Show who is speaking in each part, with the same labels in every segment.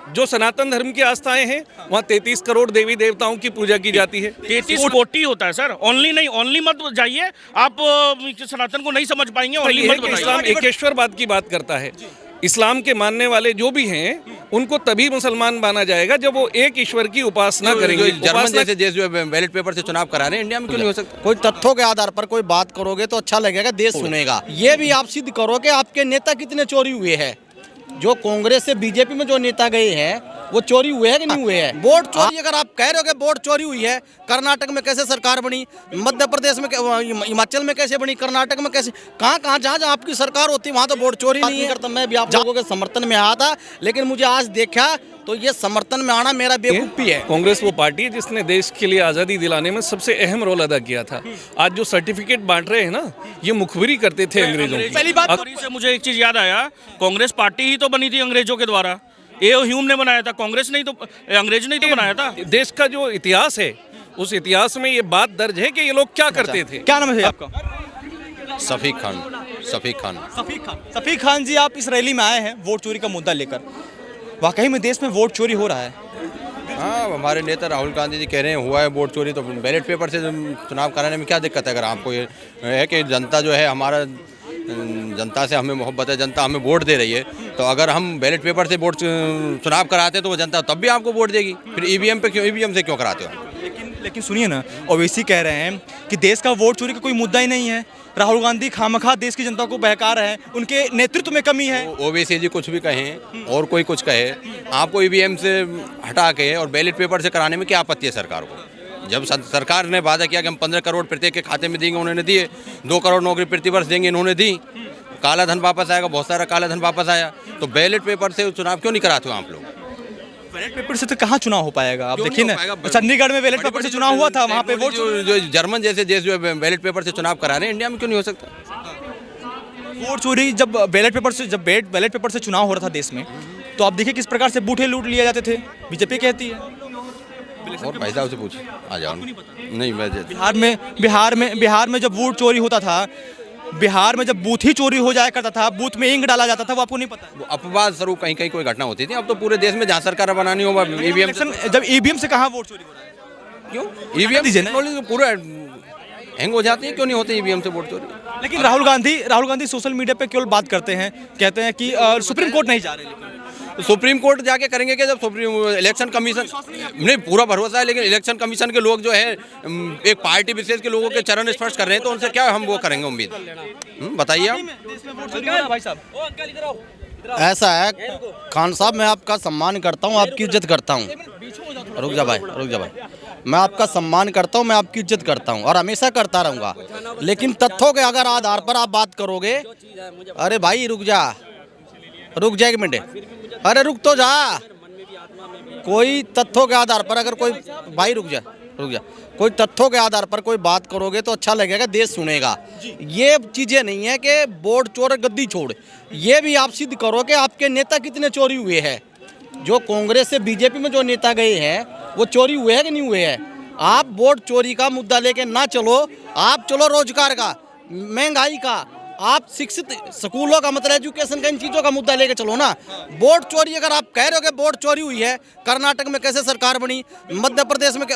Speaker 1: जो सनातन धर्म की आस्थाएं हैं वहाँ 33 करोड़ देवी देवताओं की पूजा की जाती है।
Speaker 2: 33 कोटि होता है सर, ओनली नहीं, ओनली मत जाइए आप, सनातन को नहीं समझ पाएंगे, ओनली
Speaker 1: ये
Speaker 2: मत
Speaker 1: है कि
Speaker 2: बताइए।
Speaker 1: इस्लाम एकेश्वरवाद की बात करता है। इस्लाम के मानने वाले जो भी हैं उनको तभी मुसलमान माना जाएगा जब वो एक ईश्वर की उपासना करेंगे।
Speaker 3: जर्मन जैसे देश जो बैलेट पेपर से चुनाव करा रहे हैं, इंडिया में क्यों नहीं हो सकता?
Speaker 4: कोई तथ्यों के आधार पर कोई बात करोगे तो अच्छा लगेगा, देश सुनेगा। ये भी आप सिद्ध करो कि आपके नेता कितने चोरी हुए हैं। जो कांग्रेस से बीजेपी में जो नेता गए हैं वो चोरी हुए हैं कि नहीं हुए हैं? वोट चोरी अगर आप कह रहे हो कि वोट चोरी हुई है, कर्नाटक में कैसे सरकार बनी, मध्य प्रदेश में, हिमाचल में कैसे बनी, कर्नाटक में कैसे, कहाँ जहाँ आपकी सरकार होती वहाँ तो वोट चोरी नहीं है। मैं भी आप लोगों के समर्थन में आया था, लेकिन मुझे आज देखा तो ये समर्थन में आना मेरा बेवकूफ़ी है।
Speaker 1: कांग्रेस वो पार्टी है जिसने देश के लिए आज़ादी दिलाने में सबसे अहम रोल अदा किया था। आज जो सर्टिफिकेट बांट रहे हैं ना, ये मुखबिरी करते थे अंग्रेजों की।
Speaker 2: पहली बात से मुझे एक चीज याद आया, कांग्रेस पार्टी ही तो बनी थी अंग्रेजों के द्वारा। ये ह्यूम ने बनाया था, कांग्रेस नहीं तो, अंग्रेज नहीं तो बनाया था।
Speaker 1: देश का जो इतिहास है उस इतिहास में ये बात दर्ज है कि ये लोग क्या करते थे।
Speaker 5: क्या नाम है आपका?
Speaker 3: सफीक खान।
Speaker 5: सफीक खान। सफीक खान जी, आप इस रैली में आए हैं वोट चोरी का मुद्दा लेकर। वाकई में देश में वोट चोरी हो रहा है?
Speaker 3: हाँ, हमारे नेता राहुल गांधी जी कह रहे हैं हुआ है वोट चोरी, तो बैलेट पेपर से चुनाव कराने में क्या दिक्कत है? अगर आपको ये है कि जनता जो है हमारा, जनता से हमें मोहब्बत है, जनता हमें वोट दे रही है, तो अगर हम बैलेट पेपर से वोट चुनाव कराते तो वो जनता तब भी आपको वोट देगी। फिर ईवीएम पे क्यों, ईवीएम से क्यों कराते हो?
Speaker 5: लेकिन सुनिए ना, ओवैसी कह रहे हैं कि देश का वोट चोरी का कोई मुद्दा ही नहीं है। राहुल गांधी खामखा देश की जनता को बहका रहे हैं, उनके नेतृत्व में कमी है।
Speaker 3: ओवैसी जी कुछ भी कहें और कोई कुछ कहे, आपको ईवीएम से हटा के और बैलेट पेपर से कराने में क्या आपत्ति है सरकार को? जब सरकार ने वादा किया कि हम 15 करोड़ प्रत्येक के खाते में देंगे, उन्होंने दिए। 2 करोड़ नौकरी प्रतिवर्ष देंगे, इन्होंने दी। काला धन वापस आएगा, बहुत सारा काला धन वापस आया। तो बैलेट पेपर से चुनाव क्यों नहीं कराते हो आप लोग?
Speaker 5: बैलेट पेपर से तो कहाँ चुनाव हो पाएगा? आप देखिए ना, चंडीगढ़ में बैलेट पेपर से चुनाव हुआ था, वहाँ पे वोट
Speaker 3: जो जर्मन जैसे देश जो बैलेट पेपर से चुनाव करा रहे हैं, इंडिया में क्यों नहीं हो सकता?
Speaker 5: वोट चोरी जब बैलेट पेपर से चुनाव हो रहा था देश में, तो आप देखिए किस प्रकार से बूथे लूट लिए जाते थे। बीजेपी कहती है।
Speaker 3: और भाई साहब से पूछिए, आ जाओ। नहीं, मैं
Speaker 5: बिहार में जब वोट चोरी होता था, बिहार में जब बूथ ही चोरी हो जाया करता था, बूथ में इंक डाला जाता था, वो आपको नहीं पता?
Speaker 3: वो अपवाद स्वरूप कहीं कहीं कोई घटना होती थी। अब तो पूरे देश में जहाँ सरकार बनानी हो ईवीएम,
Speaker 5: जब ईवीएम से कहाँ वोट चोरी हो रहा है?
Speaker 3: क्यों ईवीएम टेक्नोलॉजी पूरा हैंग हो जाती है, क्यों नहीं होते ईवीएम से वोट चोरी?
Speaker 5: लेकिन राहुल गांधी सोशल मीडिया पे केवल बात करते हैं, कहते हैं कि सुप्रीम कोर्ट नहीं जा रहे। लेकिन
Speaker 3: सुप्रीम कोर्ट जाके करेंगे क्या? जब सुप्रीम इलेक्शन कमीशन, नहीं पूरा भरोसा है, लेकिन इलेक्शन कमीशन के लोग जो है एक पार्टी विशेष के लोगों के चरण स्पर्श कर रहे हैं, तो उनसे क्या हम वो करेंगे उम्मीद? बताइए आप।
Speaker 5: भाई साहब,
Speaker 4: ऐसा है खान साहब, मैं आपका सम्मान करता हूँ, आपकी इज्जत करता हूँ। रुक जा भाई। मैं आपका सम्मान करता हूँ, मैं आपकी इज्जत करता हूँ और हमेशा करता रहूँगा। लेकिन तथ्यों के अगर आधार पर आप बात करोगे, अरे भाई रुक जा 1 मिनट, अरे रुक तो जा। कोई तथ्यों के आधार पर अगर कोई, भाई रुक जा, कोई तथ्यों के आधार पर कोई बात करोगे तो अच्छा लगेगा, देश सुनेगा। ये चीज़ें नहीं है कि वोट चोर गद्दी छोड़। ये भी आप सिद्ध करो कि आपके नेता कितने चोरी हुए हैं। जो कांग्रेस से बीजेपी में जो नेता गए हैं वो चोरी हुए हैं कि नहीं हुए हैं? आप वोट चोरी का मुद्दा लेके ना चलो, आप चलो रोजगार का, महंगाई का, आप शिक्षित स्कूलों का, मतलब एजुकेशन का, इन चीज़ों का मुद्दा लेके चलो ना। वोट चोरी अगर आप कह रहे हो कि वोट चोरी हुई है, कर्नाटक में कैसे सरकार बनी, मध्य प्रदेश में,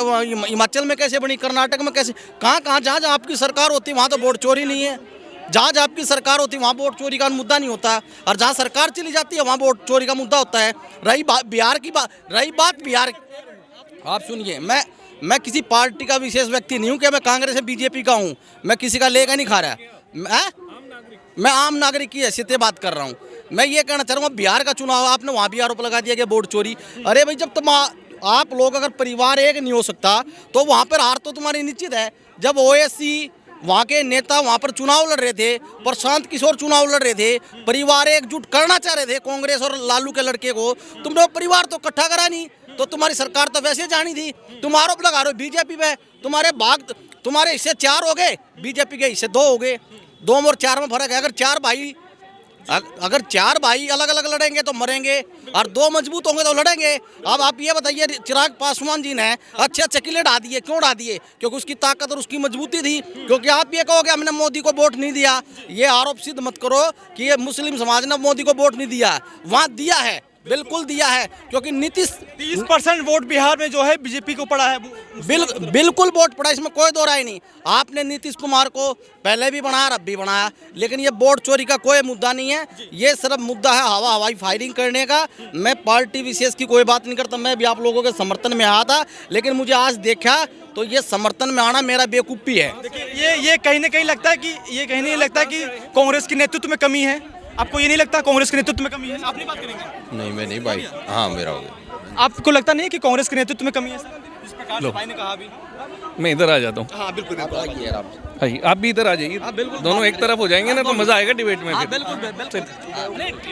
Speaker 4: हिमाचल में कैसे बनी, कर्नाटक में कैसे, कहाँ जहाँ आपकी सरकार होती वहाँ तो वोट चोरी नहीं है। जहाँ आपकी सरकार होती वहाँ वोट चोरी का मुद्दा नहीं होता, और जहाँ सरकार चली जाती है वहाँ वोट चोरी का मुद्दा होता है। रही बात बिहार, आप सुनिए, मैं किसी पार्टी का विशेष व्यक्ति नहीं हूँ कि मैं कांग्रेस या बीजेपी का हूँ, मैं किसी का लेकर नहीं खा रहा। मैं आम नागरिक की हैसियत से बात कर रहा हूँ। मैं ये कहना चाह रहा हूँ, बिहार का चुनाव आपने वहाँ भी आरोप लगा दिया कि वोट चोरी। अरे भाई, जब तुम आप लोग अगर परिवार एक नहीं हो सकता तो वहाँ पर हार तो तुम्हारी निश्चित है। जब ओवैसी वहाँ के नेता वहाँ पर चुनाव लड़ रहे थे, प्रशांत किशोर चुनाव लड़ रहे थे, परिवार एकजुट करना चाह रहे थे कांग्रेस और लालू के लड़के को, तुमने परिवार तो इकट्ठा करा नहीं, तो तुम्हारी सरकार तो वैसे जानी थी। तुम आरोप लगा रहे हो बीजेपी में, तुम्हारे हिस्से 4 हो गए, बीजेपी के हिस्से 2 हो गए। 2 और 4 में फर्क है। अगर चार भाई अलग अलग लड़ेंगे तो मरेंगे, और 2 मजबूत होंगे तो लड़ेंगे। अब आप ये बताइए, चिराग पासवान जी ने अच्छे किले ढा दिए, क्यों ढा दिए? क्योंकि उसकी ताकत और उसकी मजबूती थी। क्योंकि आप ये कहोगे हमने मोदी को वोट नहीं दिया, ये आरोप सिद्ध मत करो कि ये मुस्लिम समाज ने मोदी को वोट नहीं दिया। वहाँ दिया है, बिल्कुल दिया है, क्योंकि नीतीश
Speaker 5: 30% वोट बिहार में जो है बीजेपी को पड़ा है।
Speaker 4: बिल्कुल वोट पड़ा, इसमें कोई दो राय नहीं। आपने नीतीश कुमार को पहले भी बनाया, अब भी बनाया, लेकिन ये वोट चोरी का कोई मुद्दा नहीं है। ये सिर्फ मुद्दा है हवाई फायरिंग करने का। मैं पार्टी विशेष की कोई बात नहीं करता, मैं भी आप लोगों के समर्थन में आया था, लेकिन मुझे आज देखा तो ये समर्थन में आना मेरा बेवकूफ़ी है।
Speaker 5: देखिए ये कहीं ना कहीं लगता है कि कांग्रेस के नेतृत्व में कमी है। आपको ये नहीं लगता कांग्रेस के नेतृत्व में कमी है? आप नहीं बात करेंगे?
Speaker 3: नहीं, मैं नहीं भाई, हाँ मेरा हो गया।
Speaker 5: आपको लगता नहीं है कि कांग्रेस के नेतृत्व में कमी है? जिस प्रकार से भाई ने कहा अभी।
Speaker 1: मैं इधर आ जाता हूँ।
Speaker 5: हाँ बिल्कुल
Speaker 1: आइए, आप भी इधर आ जाइए, दोनों एक तरफ हो जाएंगे ना, तो मजा आएगा डिबेट में।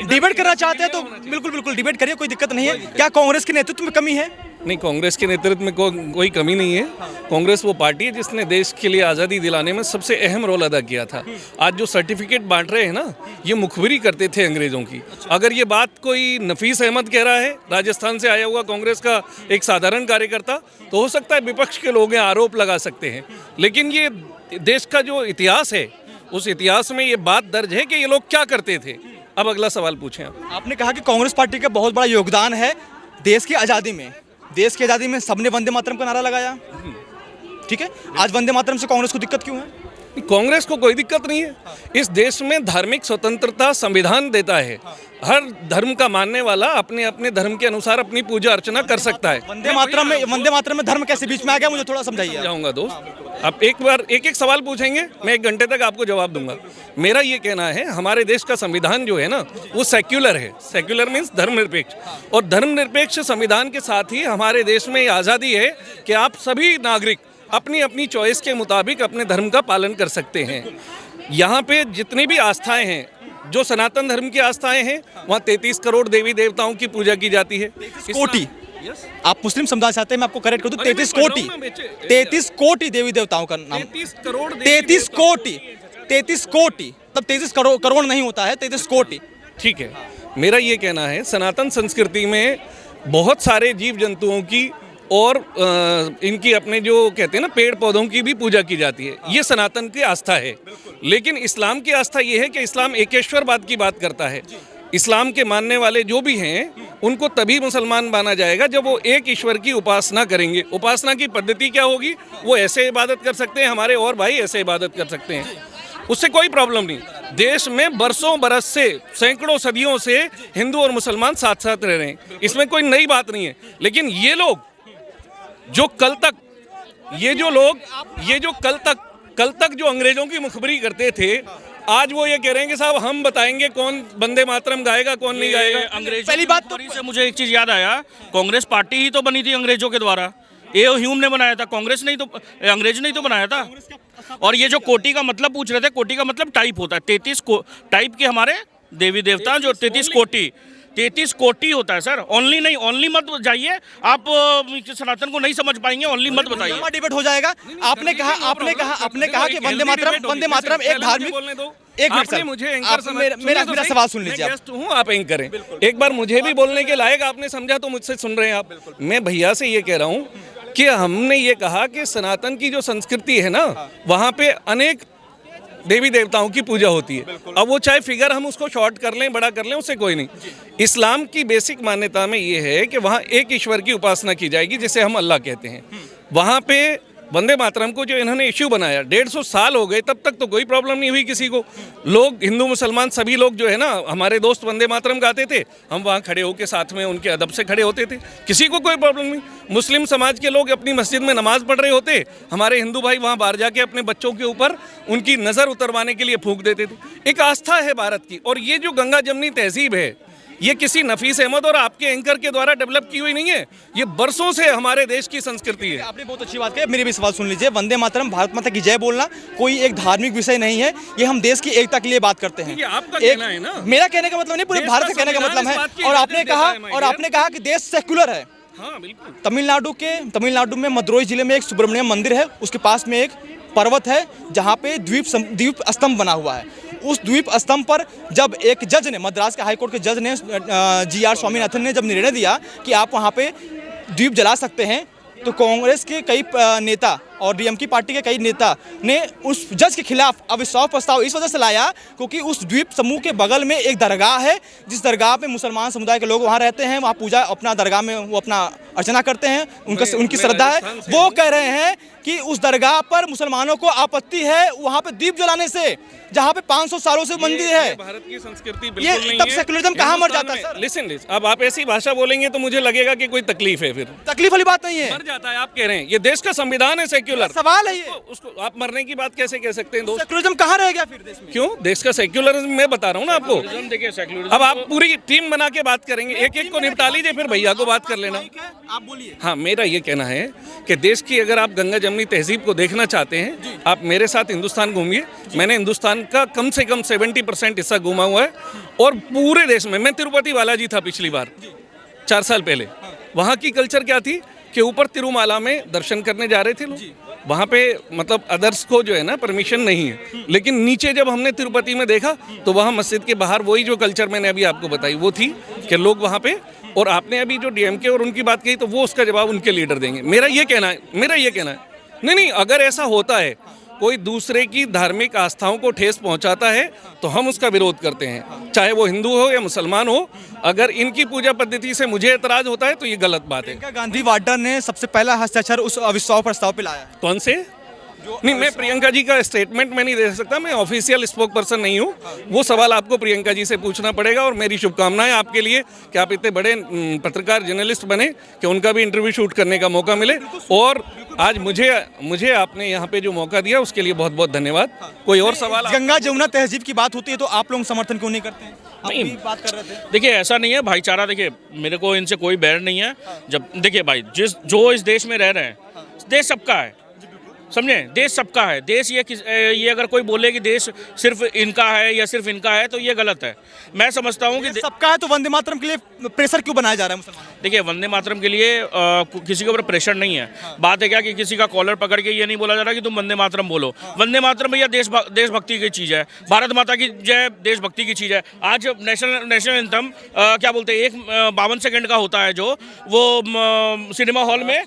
Speaker 5: डिबेट करना चाहते हैं तो बिल्कुल डिबेट करिए, कोई दिक्कत नहीं है। क्या कांग्रेस के नेतृत्व में कमी है?
Speaker 1: नहीं, कांग्रेस के नेतृत्व में कोई कमी नहीं है। कांग्रेस वो पार्टी है जिसने देश के लिए आज़ादी दिलाने में सबसे अहम रोल अदा किया था। आज जो सर्टिफिकेट बांट रहे हैं ना, ये मुखबिरी करते थे अंग्रेज़ों की। अगर ये बात कोई नफीस अहमद कह रहा है, राजस्थान से आया हुआ कांग्रेस का एक साधारण कार्यकर्ता, तो हो सकता है विपक्ष के लोग आरोप लगा सकते हैं, लेकिन ये देश का जो इतिहास है, उस इतिहास में ये बात दर्ज है कि ये लोग क्या करते थे। अब अगला सवाल पूछें आप।
Speaker 5: आपने कहा कि कांग्रेस पार्टी का बहुत बड़ा योगदान है देश की आज़ादी में। देश की आज़ादी में सबने वंदे मातरम का नारा लगाया, ठीक है। आज वंदे मातरम से कांग्रेस को दिक्कत क्यों है?
Speaker 1: कांग्रेस को कोई दिक्कत नहीं है। इस देश में धार्मिक स्वतंत्रता संविधान देता है। हर धर्म का मानने वाला अपने अपने धर्म के अनुसार अपनी पूजा अर्चना कर सकता है।
Speaker 5: वंदे मातरम में धर्म कैसे बीच में आ गया, मुझे थोड़ा समझाइए।
Speaker 1: जाऊंगा दोस्त, आप एक बार एक सवाल पूछेंगे, मैं 1 घंटे तक आपको जवाब दूंगा। मेरा ये कहना है, हमारे देश का संविधान जो है ना, वो सेक्युलर है। सेक्युलर मीन्स धर्मनिरपेक्ष, और धर्मनिरपेक्ष संविधान के साथ ही हमारे देश में आज़ादी है कि आप सभी नागरिक अपनी अपनी चॉइस के मुताबिक अपने धर्म का पालन कर सकते हैं। यहाँ पे जितनी भी आस्थाएं हैं, जो सनातन धर्म की आस्थाएं हैं, वहाँ 33 करोड़ देवी देवताओं की पूजा की जाती है।
Speaker 5: कोटि, आप मुस्लिम समुदाय से आते हैं, मैं आपको करेक्ट कर दूं, 33 कोटि देवी देवताओं का नाम।
Speaker 1: 33 करोड़
Speaker 5: 33 कोटि, तब 33 करोड़ नहीं होता है, 33 कोटि।
Speaker 1: ठीक है, मेरा ये कहना है, सनातन संस्कृति में बहुत सारे जीव जंतुओं की और इनकी अपने जो कहते हैं ना पेड़ पौधों की भी पूजा की जाती है। ये सनातन की आस्था है। लेकिन इस्लाम की आस्था ये है कि इस्लाम एकेश्वरवाद की बात करता है। इस्लाम के मानने वाले जो भी हैं, उनको तभी मुसलमान माना जाएगा जब वो एक ईश्वर की उपासना करेंगे। उपासना की पद्धति क्या होगी? वो ऐसे इबादत कर सकते हैं, हमारे और भाई ऐसे इबादत कर सकते हैं, उससे कोई प्रॉब्लम नहीं। देश में बरसों बरस से, सैकड़ों सदियों से हिंदू और मुसलमान साथ साथ रह रहे हैं, इसमें कोई नई बात नहीं है। लेकिन ये लोग जो कल तक जो अंग्रेजों की मुखबिरी करते थे, आज वो ये कह रहे हैं कि साहब हम बताएंगे कौन वंदे मातरम गाएगा, कौन नहीं गाएगा।
Speaker 2: अंग्रेजों पहली बात तो से मुझे एक चीज याद आया, कांग्रेस पार्टी ही तो बनी थी अंग्रेजों के द्वारा। ये ह्यूम ने बनाया था, कांग्रेस नहीं तो, अंग्रेज नहीं तो बनाया था। और ये जो कोटि का मतलब पूछ रहे थे, कोटि का मतलब टाइप होता है। 33 टाइप के हमारे देवी देवता, जो 33 कोटि होता है सर। ओनली नहीं, ओनली मत जाइए आप, सनातन को नहीं समझ पाएंगे। ओनली मत बताइए,
Speaker 5: डिबेट हो जाएगा। आपने कहा कि वंदे मातरम एक धार्मिक। एक मिनट सर,
Speaker 1: मुझे एंकर
Speaker 5: मेरा सवाल सुन लीजिए।
Speaker 1: गेस्ट हूँ, आप एंकर करें। एक बार मुझे भी बोलने के लायक आपने समझा तो मुझसे सुन रहे हैं आप। मैं भैया से ये कह रहा हूँ कि हमने ये कहा कि सनातन की जो संस्कृति है ना, वहाँ पे अनेक देवी देवताओं की पूजा होती है। अब वो चाहे फिगर हम उसको शॉर्ट कर लें, बड़ा कर लें, उससे कोई नहीं। इस्लाम की बेसिक मान्यता में ये है कि वहाँ एक ईश्वर की उपासना की जाएगी, जिसे हम अल्लाह कहते हैं। वहाँ पे वंदे मातरम को जो इन्होंने इश्यू बनाया, 150 साल हो गए, तब तक तो कोई प्रॉब्लम नहीं हुई किसी को। लोग, हिंदू मुसलमान सभी लोग जो है ना, हमारे दोस्त वंदे मातरम गाते थे, हम वहाँ खड़े होकर साथ में उनके अदब से खड़े होते थे, किसी को कोई प्रॉब्लम नहीं। मुस्लिम समाज के लोग अपनी मस्जिद में नमाज पढ़ रहे होते, हमारे हिंदू भाई वहाँ बाहर जाके अपने बच्चों के ऊपर उनकी नज़र उतरवाने के लिए फूंक देते थे। एक आस्था है भारत की। और ये जो गंगा जमनी तहजीब है, ये किसी नफीस अहमद और आपके एंकर के द्वारा डेवलप की हुई नहीं है, ये बरसों से हमारे देश की संस्कृति है।
Speaker 5: आपने बहुत अच्छी बात कही, मेरी भी सवाल सुन लीजिए। वंदे मातरम, भारत माता की जय बोलना कोई एक धार्मिक विषय नहीं है, ये हम देश की एकता के लिए बात करते हैं।
Speaker 1: ये आपका कहना है ना,
Speaker 5: मेरा कहने का मतलब नहीं, पूरे भारत का कहने का मतलब है। और आपने कहा कि देश सेक्युलर है।
Speaker 1: हाँ बिल्कुल।
Speaker 5: तमिलनाडु में मदुरई जिले में एक सुब्रमण्यम मंदिर है, उसके पास में एक पर्वत है जहाँ पे द्वीप स्तंभ बना हुआ है। उस द्वीप स्तंभ पर जब एक जज ने, मद्रास के हाईकोर्ट के जज ने, GR स्वामीनाथन ने जब निर्णय दिया कि आप वहाँ पे द्वीप जला सकते हैं, तो कांग्रेस के कई नेता और डीएमके पार्टी के कई नेता ने उस जज के खिलाफ अविश्वास प्रस्ताव इस वजह से लाया क्योंकि उस द्वीप समूह के बगल में एक दरगाह है, जिस दरगाह पे मुसलमान समुदाय के लोग वहाँ रहते हैं, वहाँ पूजा अपना दरगाह में वो अपना अर्चना करते हैं, उनकी श्रद्धा है। वो कह रहे हैं कि उस दरगाह पर मुसलमानों को आपत्ति है वहाँ पे दीप जलाने से, जहाँ पे 500 सालों से मंदिर है।
Speaker 1: भारत की संस्कृति
Speaker 5: ये
Speaker 1: बिल्कुल नहीं
Speaker 5: तब
Speaker 1: है।
Speaker 5: सेकुलरिज्म कहाँ मर जाता है सर?
Speaker 1: लिसन, अब आप ऐसी भाषा बोलेंगे तो मुझे लगेगा कि कोई तकलीफ है, फिर
Speaker 5: तकलीफ वाली बात नहीं है,
Speaker 1: मर जाता है। आप कह रहे हैं ये देश का संविधान है सेक्युलर,
Speaker 5: सवाल है ये।
Speaker 1: उसको आप मरने की बात कैसे कह सकते हैं दोस्त?
Speaker 5: सेकुलरिज्म कहाँ रह गया फिर देश में?
Speaker 1: क्यों देश का सेक्युलरिज्म मैं बता रहा हूँ ना आपको।
Speaker 2: देखिए सेक्युलरिज्म
Speaker 1: अब आप पूरी टीम बना के बात करेंगे, एक एक को निपटा लीजिए, फिर भैया को बात कर लेना।
Speaker 5: आप बोलिए।
Speaker 1: हाँ, मेरा ये कहना है कि देश की अगर आप गंगा जमनी तहजीब को देखना चाहते हैं, आप मेरे साथ हिंदुस्तान घूमिए। मैंने हिंदुस्तान का कम से कम 70% हिस्सा घूमा हुआ है और पूरे देश में मैं तिरुपति बालाजी था पिछली बार 4 साल पहले। वहाँ की कल्चर क्या थी कि ऊपर तिरुमाला में दर्शन करने जा रहे थे लोग, वहाँ पे मतलब अदर्स को जो है ना परमिशन नहीं है, लेकिन नीचे जब हमने तिरुपति में देखा तो वहाँ मस्जिद के बाहर वही जो कल्चर मैंने अभी आपको बताई वो थी कि लोग वहाँ पे। और आपने अभी जो डीएमके और उनकी बात कही तो वो उसका जवाब उनके लीडर देंगे। मेरा ये कहना है नहीं, अगर ऐसा होता है कोई दूसरे की धार्मिक आस्थाओं को ठेस पहुंचाता है तो हम उसका विरोध करते हैं, चाहे वो हिंदू हो या मुसलमान हो। अगर इनकी पूजा पद्धति से मुझे एतराज होता है तो ये गलत बात है।
Speaker 5: प्रियंका गांधी वाड्रा ने सबसे पहला हस्ताक्षर उस अविश्वास प्रस्ताव पे लाया है।
Speaker 1: कौन से? नहीं, मैं प्रियंका जी का स्टेटमेंट मैं नहीं दे सकता, मैं ऑफिशियल स्पोक पर्सन नहीं हूँ। वो सवाल आपको प्रियंका जी से पूछना पड़ेगा। और मेरी शुभकामनाएं आपके लिए कि आप इतने बड़े पत्रकार जर्नलिस्ट बने कि उनका भी इंटरव्यू शूट करने का मौका मिले। और आज मुझे आपने यहाँ पे जो मौका दिया उसके लिए बहुत बहुत धन्यवाद। कोई और सवाल?
Speaker 5: गंगा जमुना तहजीब की बात होती है तो आप लोग समर्थन क्यों नहीं करते हैं? आप
Speaker 2: नहीं,
Speaker 5: भी बात कर रहे थे।
Speaker 2: देखिए ऐसा नहीं है भाईचारा, देखिए मेरे को इनसे कोई बैर नहीं है। जब देखिए भाई जो इस देश में रह रहे हैं, देश सबका है, समझे, देश सबका है। देश ये अगर कोई बोले कि देश सिर्फ इनका है या सिर्फ इनका है तो ये गलत है। मैं समझता हूँ कि
Speaker 5: सबका है तो वंदे मातरम के लिए प्रेशर क्यों बनाया जा रहा है मुसलमानों?
Speaker 2: देखिए वंदे मातरम के लिए किसी के ऊपर प्रेशर नहीं है। बात है क्या कि किसी का कॉलर पकड़ के ये नहीं बोला जा रहा कि तुम वंदे मातरम बोलो। वंदे मातरम भैया देशभक्ति की चीज़ है, भारत माता की जय देशभक्ति की चीज़ है। आज नेशनल एंथम क्या बोलते हैं, 52 सेकंड का होता है जो वो सिनेमा हॉल में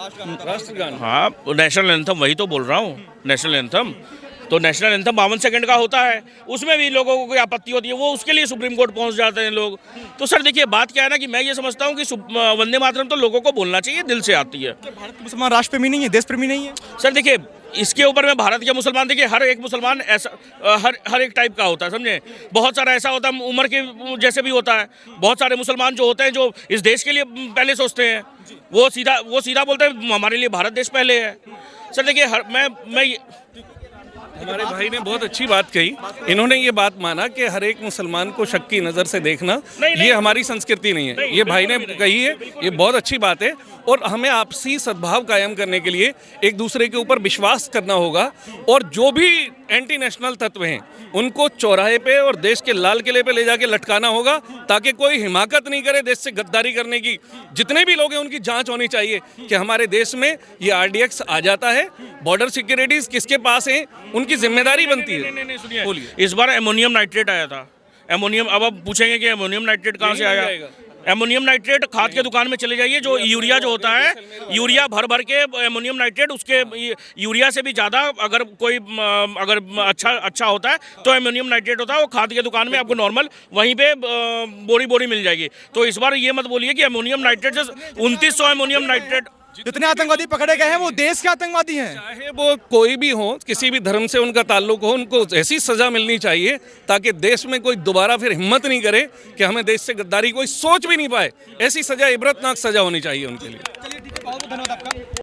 Speaker 1: राष्ट्रगान।
Speaker 2: हाँ, नेशनल एंथम वही तो बोल रहा हूँ, नेशनल एंथम। तो नेशनल एंथम 52 सेकंड का होता है, उसमें भी लोगों को कोई आपत्ति होती है, वो उसके लिए सुप्रीम कोर्ट पहुंच जाते हैं लोग। तो सर देखिए बात क्या है ना कि मैं ये समझता हूँ कि वंदे मातरम तो लोगों को बोलना चाहिए, दिल से आती है।
Speaker 5: भारत के मुसलमान राष्ट्र प्रेमी नहीं है, देश प्रेमी नहीं है?
Speaker 2: सर देखिए इसके ऊपर में भारत के मुसलमान, देखिए हर एक मुसलमान ऐसा हर एक टाइप का होता है, समझे। बहुत सारा ऐसा होता है उम्र के जैसे भी होता है। बहुत सारे मुसलमान जो होते हैं जो इस देश के लिए पहले सोचते हैं, वो सीधा बोलते हैं हमारे लिए भारत देश पहले है। सर देखिए
Speaker 1: हमारे भाई ने बहुत अच्छी बात कही। इन्होंने ये बात माना कि हर एक मुसलमान को शक की नज़र से देखना ये हमारी संस्कृति नहीं है। ये भाई ने कही है, ये बहुत अच्छी बात है। और हमें आपसी सद्भाव कायम करने के लिए एक दूसरे के ऊपर विश्वास करना होगा। और जो भी एंटी नेशनल तत्व हैं उनको चौराहे पे और देश के लाल किले पे ले जाके लटकाना होगा, ताकि कोई हिमाकत नहीं करे देश से गद्दारी करने की। जितने भी लोग हैं उनकी जांच होनी चाहिए कि हमारे देश में ये RDX आ जाता है, बॉर्डर सिक्योरिटीज किसके पास हैं, उनकी जिम्मेदारी बनती है।
Speaker 2: नहीं, सुनिए, इस बार अमोनियम नाइट्रेट आया था। अमोनियम, अब आप पूछेंगे कि अमोनियम नाइट्रेट कहाँ से आया? अमोनियम नाइट्रेट खाद के दुकान में चले जाइए, जो यूरिया जो होता है, यूरिया भर के अमोनियम नाइट्रेट, उसके यूरिया से भी ज़्यादा अगर कोई अच्छा होता है तो अमोनियम नाइट्रेट होता है। वो खाद के दुकान में आपको नॉर्मल वहीं पे बोरी मिल जाएगी। तो इस बार ये मत बोलिए कि अमोनियम नाइट्रेट से 2900 अमोनियम नाइट्रेट।
Speaker 5: जितने आतंकवादी पकड़े गए हैं वो देश के आतंकवादी हैं,
Speaker 1: चाहे वो कोई भी हो, किसी भी धर्म से उनका ताल्लुक हो, उनको ऐसी सजा मिलनी चाहिए ताकि देश में कोई दोबारा फिर हिम्मत नहीं करे कि हमें देश से गद्दारी कोई सोच भी नहीं पाए। ऐसी सजा, इबरतनाक सजा होनी चाहिए उनके लिए।
Speaker 5: चलिए ठीक है, बहुत बहुत धन्यवाद आपका।